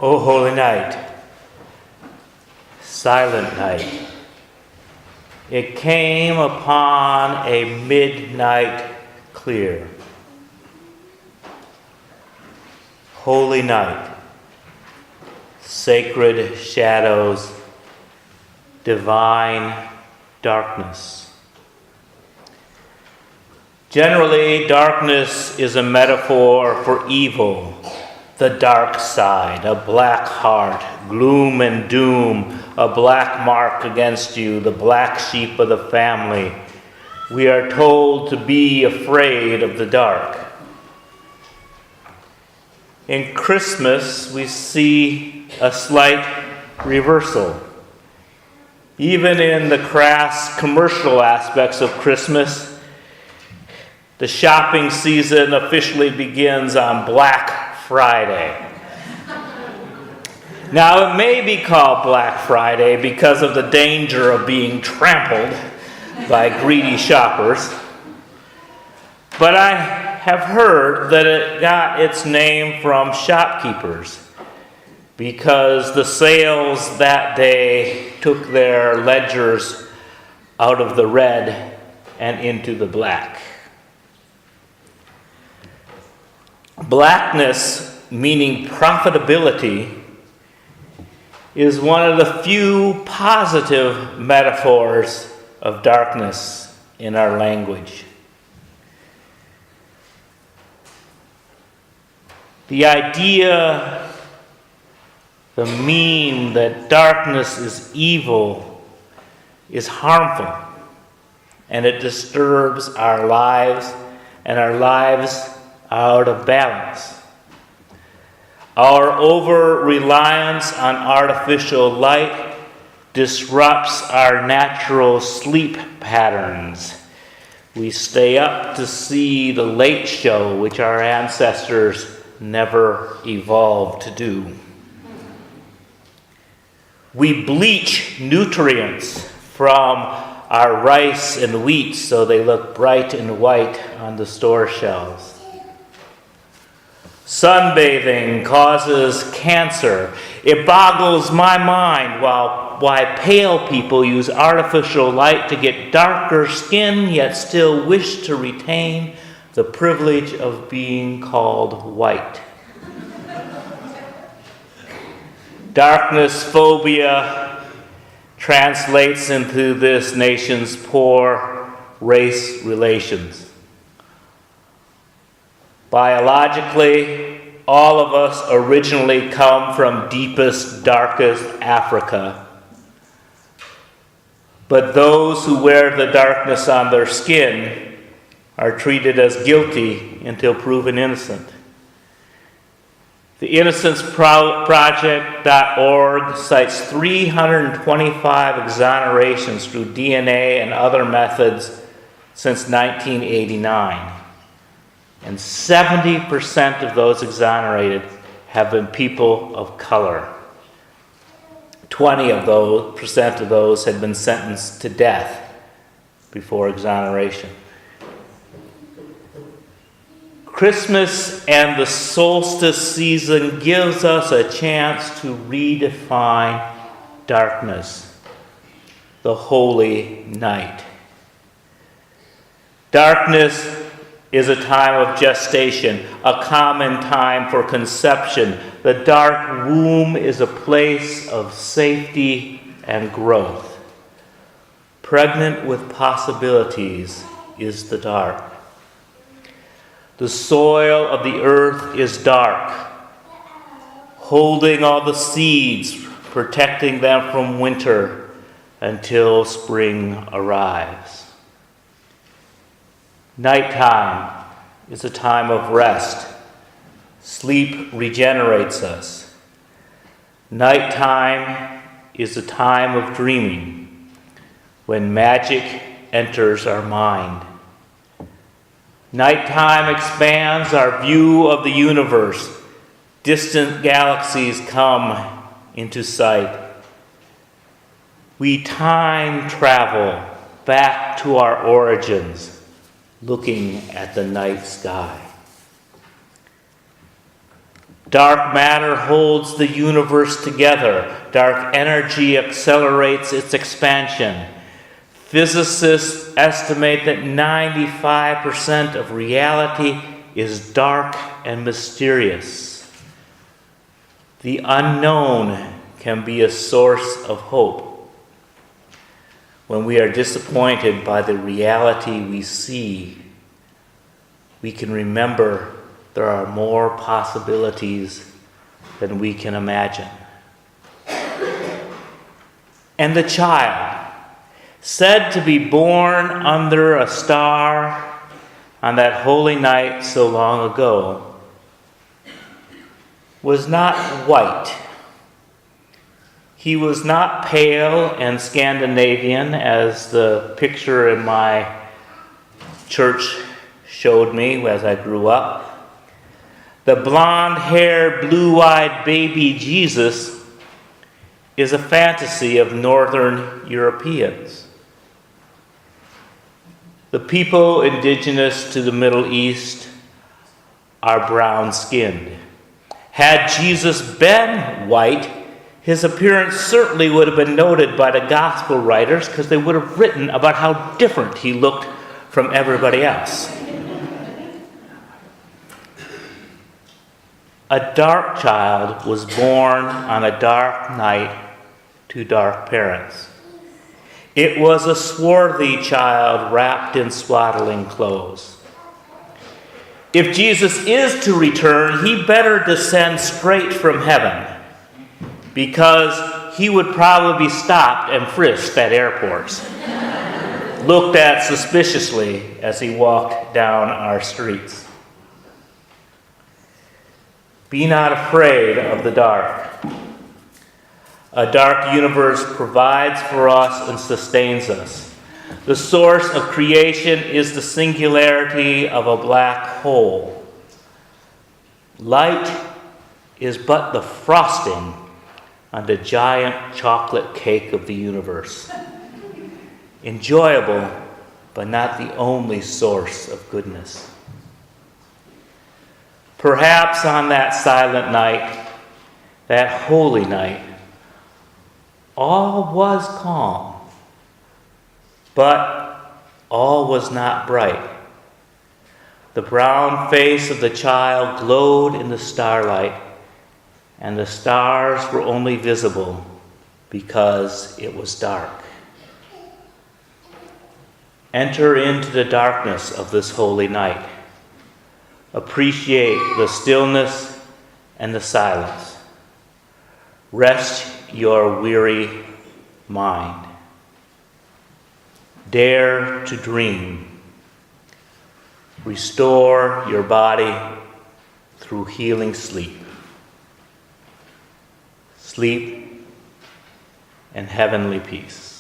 O holy night, silent night, it came upon a midnight clear. Holy night, sacred shadows, divine darkness. Generally, darkness is a metaphor for evil, the dark side, a black heart, gloom and doom, a black mark against you, the black sheep of the family. We are told to be afraid of the dark. In Christmas, we see a slight reversal. Even in the crass commercial aspects of Christmas, the shopping season officially begins on Black Friday. Now, it may be called Black Friday because of the danger of being trampled by greedy shoppers, but I have heard that it got its name from shopkeepers because the sales that day took their ledgers out of the red and into the black. Blackness, meaning profitability, is one of the few positive metaphors of darkness in our language. The idea, the meme that darkness is evil is harmful, and it disturbs our lives, and our lives out of balance. Our over-reliance on artificial light disrupts our natural sleep patterns. We stay up to see the late show, which our ancestors never evolved to do. We bleach nutrients from our rice and wheat so they look bright and white on the store shelves. Sunbathing causes cancer. It boggles my mind why pale people use artificial light to get darker skin, yet still wish to retain the privilege of being called white. Darkness phobia translates into this nation's poor race relations. Biologically, all of us originally come from deepest, darkest Africa. But those who wear the darkness on their skin are treated as guilty until proven innocent. The InnocenceProject.org cites 325 exonerations through DNA and other methods since 1989. And 70% of those exonerated have been people of color. 20% of those had been sentenced to death before exoneration. Christmas and the solstice season gives us a chance to redefine darkness, the holy night. Darkness is a time of gestation, a common time for conception. The dark womb is a place of safety and growth. Pregnant with possibilities is the dark. The soil of the earth is dark, holding all the seeds, protecting them from winter until spring arrives. Nighttime is a time of rest. Sleep regenerates us. Nighttime is a time of dreaming, when magic enters our mind. Nighttime expands our view of the universe. Distant galaxies come into sight. We time travel back to our origins, looking at the night sky. Dark matter holds the universe together. Dark energy accelerates its expansion. Physicists estimate that 95% of reality is dark and mysterious. The unknown can be a source of hope. When we are disappointed by the reality we see, we can remember there are more possibilities than we can imagine. And the child, said to be born under a star on that holy night so long ago, was not white. He was not pale and Scandinavian, as the picture in my church showed me as I grew up. The blonde-haired, blue-eyed baby Jesus is a fantasy of Northern Europeans. The people indigenous to the Middle East are brown-skinned. Had Jesus been white, his appearance certainly would have been noted by the gospel writers, because they would have written about how different he looked from everybody else. A dark child was born on a dark night to dark parents. It was a swarthy child wrapped in swaddling clothes. If Jesus is to return, he better descend straight from heaven, because he would probably be stopped and frisked at airports, looked at suspiciously as he walked down our streets. Be not afraid of the dark. A dark universe provides for us and sustains us. The source of creation is the singularity of a black hole. Light is but the frosting on the giant chocolate cake of the universe. Enjoyable, but not the only source of goodness. Perhaps on that silent night, that holy night, all was calm, but all was not bright. The brown face of the child glowed in the starlight, and the stars were only visible because it was dark. Enter into the darkness of this holy night. Appreciate the stillness and the silence. Rest your weary mind. Dare to dream. Restore your body through healing sleep. Sleep and heavenly peace.